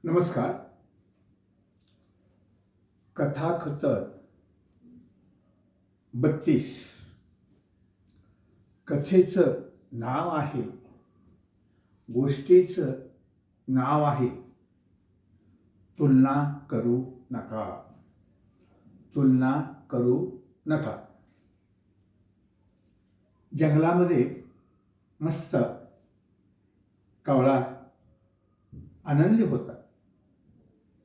नमस्कार. कथाकथन 32. कथेचं नाव आहे, गोष्टीचं नाव आहे, तुलना करू नका. तुलना करू नका. जंगलामध्ये मस्त कावळा आनंदी होता,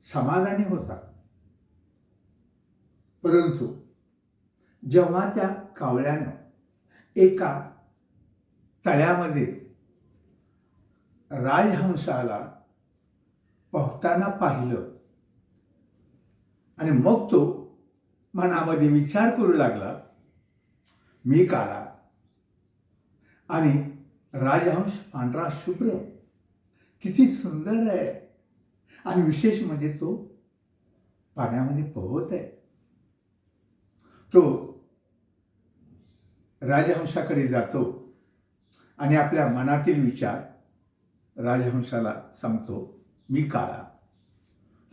समाधानी होता. परंतु जेव्हा त्या कावळ्यानं एका तळ्यामध्ये राजहंसाला पोहताना पाहिलं आणि मग तो मनामध्ये विचार करू लागला, मी काळा आणि राजहंस पांढरा शुभ्र, किती सुंदर आहे. आणि विशेष म्हणजे तो पाण्यामध्ये पोहत आहे. तो राजहंसाकडे जातो आणि आपल्या मनातील विचार राजहंसाला सांगतो, मी काळा,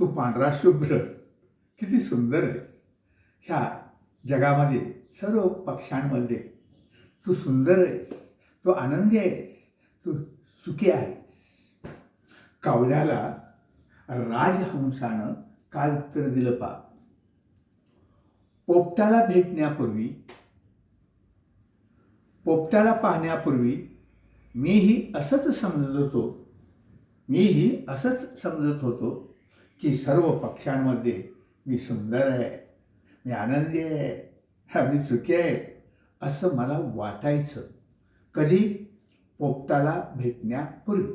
तू पांढरा शुभ्र, किती सुंदर आहेस. ह्या जगामध्ये सर्व पक्ष्यांमध्ये तू सुंदर आहेस, तू आनंदी आहेस, तू सुखी आहेस. कावळ्याला राजहंसानं काय उत्तर दिलं पा, पोपटाला भेटण्यापूर्वी, पोपटाला पाहण्यापूर्वी मीही असंच समजत होतो की सर्व पक्ष्यांमध्ये मी सुंदर आहे, मी आनंदी आहे, मी सुखी आहे, असं मला वाटायचं कधी पोपटाला भेटण्यापूर्वी.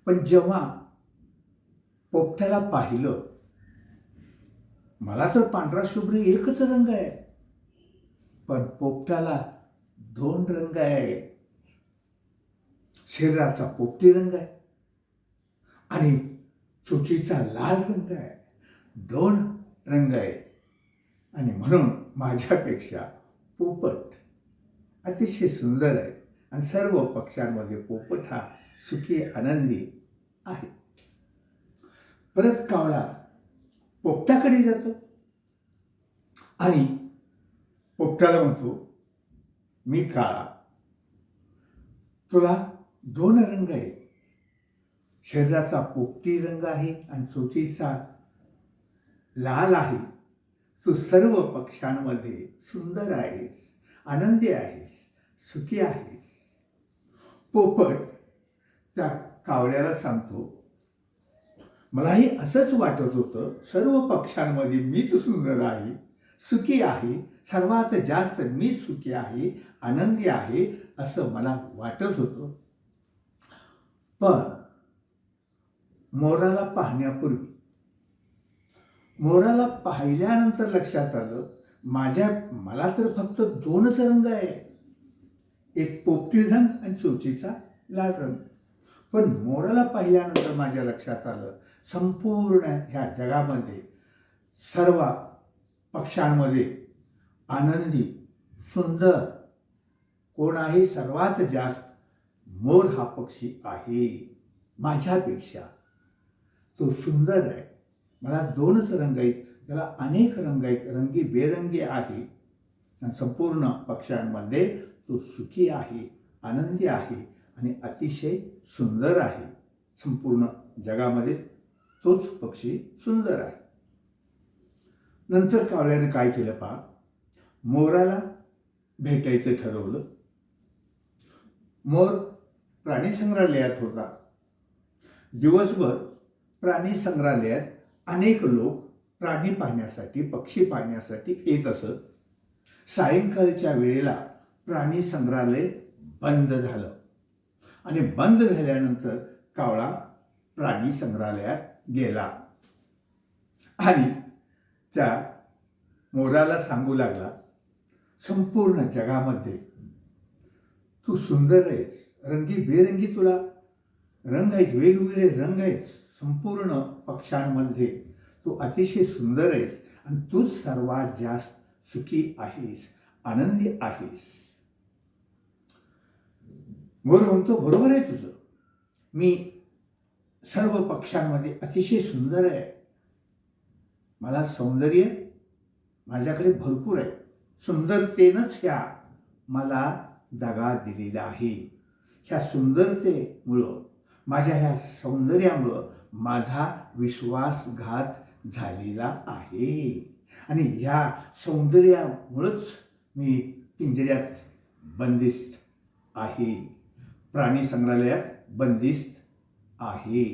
पण जेव्हा पोपटाला पाहिलं, मला तर पांढरा शुभ्र एकच रंग आहे, पण पोपटाला 2 रंग आहे. शरीराचा पोपटी रंग आहे आणि चोचीचा लाल रंग आहे. 2 रंग आहे. आणि म्हणून माझ्यापेक्षा पोपट अतिशय सुंदर आहे आणि सर्व पक्ष्यांमध्ये पोपट हा सुखी आनंदी आहे. परत कावळा पोपटाकडे जातो आणि पोपटाला म्हणतो, मी काळा, तुला 2 रंग आहे. शरीराचा पोपटी रंग आहे आणि चोचीचा लाल आहे. तू सर्व पक्ष्यांमध्ये सुंदर आहेस, आनंदी आहेस, सुखी आहेस. पोपट त्या कावळ्याला सांगतो, मलाही असंच वाटत होतं, सर्व पक्ष्यांमध्ये मीच सुंदर आहे, सुखी आहे, सर्वात जास्त मीच सुखी आहे, आनंदी आहे, असं मला वाटत होतं. पण मोराला पाहण्यापूर्वी, मोराला पाहिल्यानंतर लक्षात आलं, मला तर फक्त 2च रंग आहे, एक पोपटी रंग आणि चोचीचा लाल रंग. पण मोराला पाहिल्यानंतर माझ्या लक्षात आलं, संपूर्ण ह्या जगामध्ये सर्व पक्ष्यांमध्ये आनंदी सुंदर कोण आहे, सर्वात जास्त मोर हा पक्षी आहे. माझ्यापेक्षा तो सुंदर आहे. मला 2च रंग आहेत, त्याला अनेक रंग आहेत, रंगीबेरंगी आहे. आणि संपूर्ण पक्ष्यांमध्ये तो सुखी आहे, आनंदी आहे आणि अतिशय सुंदर आहे. संपूर्ण जगामध्ये तोच पक्षी सुंदर आहे. नंतर कावळ्याने काय केलं पहा, मोराला भेटायचं ठरवलं. मोर प्राणी संग्रहालयात होता. दिवसभर प्राणी संग्रहालयात अनेक लोक प्राणी पाहण्यासाठी, पक्षी पाहण्यासाठी येत असत. सायंकाळच्या वेळेला प्राणी संग्रहालय बंद झालं आणि बंद झाल्यानंतर कावळा प्राणी संग्रहालयात गेला आणि त्या मोराला सांगू लागला, संपूर्ण जगामध्ये तू सुंदर आहेस, रंगीबेरंगी तुला रंग आहेत, वेगवेगळे रंग आहेत. संपूर्ण पक्ष्यांमध्ये तू अतिशय सुंदर आहेस आणि तूच सर्वात जास्त सुखी आहेस, आनंदी आहेस. मोर म्हणतो, बरोबर आहे तुझं, मी सर्व पक्षांमध्ये अतिशय सुंदर आहे. मला सौंदर्य माझ्याकडे भरपूर आहे. सुंदरतेनंच ह्या मला दगा दिलेला आहे. ह्या सुंदरतेमुळं, माझ्या ह्या सौंदर्यामुळं माझा विश्वासघात झालेला आहे. आणि ह्या सौंदर्यामुळंच मी पिंजऱ्यात बंदिस्त आहे, प्राणी संग्रहालयात बंदिस्त आहे.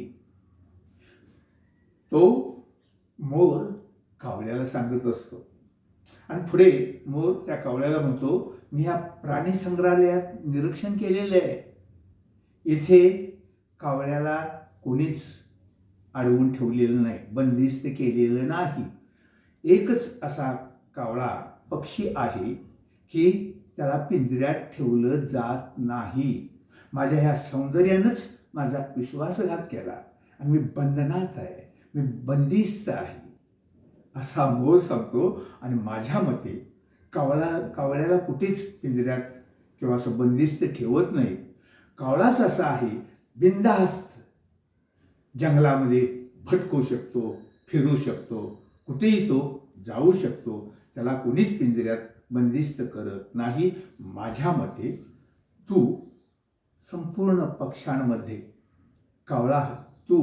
तो मोर कावळ्याला सांगत असतो आणि पुढे मोर त्या कावळ्याला म्हणतो, मी ह्या प्राणी संग्रहालयात निरीक्षण केलेलं आहे. इथे कावळ्याला कोणीच अडवून ठेवलेलं नाही, बंदिस्त केलेलं नाही. एकच असा कावळा पक्षी आहे की त्याला पिंजऱ्यात ठेवलं जात नाही. माझ्या ह्या सौंदर्यानंच माझा विश्वासघात केला आणि मी बंधनात आहे, मी बंदिस्त आहे, असा मोर सांगतो. आणि माझ्या मते कावळ्याला कुठेच पिंजऱ्यात किंवा असं बंदिस्त ठेवत नाही. कावळाच असा आहे, बिनधास्त जंगलामध्ये भटकू शकतो, फिरू शकतो, कुठेही तो जाऊ शकतो. त्याला कोणीच पिंजऱ्यात बंदिस्त करत नाही. माझ्या मते तू संपूर्ण पक्ष्यांमध्ये कावळा तू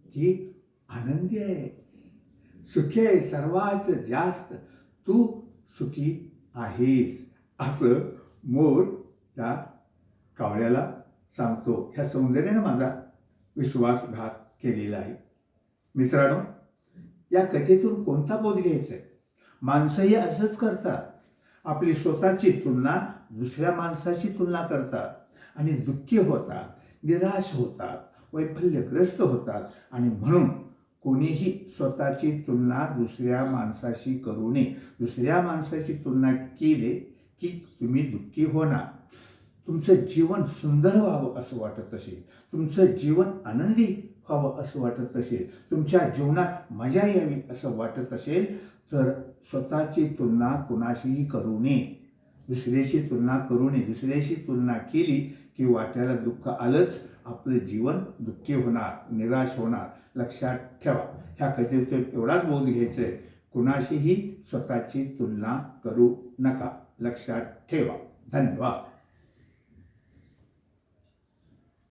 ही आनंदी आहे, सुखी आहे, सर्वात जास्त तू सुखी आहेस, असं मोर त्या कावळ्याला सांगतो. ह्या सौंदर्याने माझा विश्वासघात केलेला आहे. मित्रांनो, या कथेतून कोणता बोध घ्यायचा आहे? माणसंही असंच करतात. आपली स्वतःची तुलना दुसऱ्या माणसाशी तुलना करतात आणि दुःखी होतात, निराश होतात, वैफल्यग्रस्त होतात. आणि म्हणून कोणीही स्वतःची तुलना दुसऱ्या माणसाशी करू नये. दुसऱ्या माणसाची तुलना केली की तुम्ही दुःखी होणार. तुमचं जीवन सुंदर व्हावं असं वाटत असेल, तुमचं जीवन आनंदी व्हावं असं वाटत असेल, तुमच्या जीवनात मजा यावी असं वाटत असेल, तर स्वतःची तुलना कुणाशीही करू नये. दुसऱ्याशी तुलना करू नये. दुसऱ्याशी तुलना केली की वाट्याला दुःख आलंच, आपलं जीवन दुःखी होणार, निराश होणार. लक्षात ठेवा. ह्या कथेतून एवढाच बोध घ्यायचा आहे, कुणाशीही स्वतःची तुलना करू नका. लक्षात ठेवा. धन्यवाद.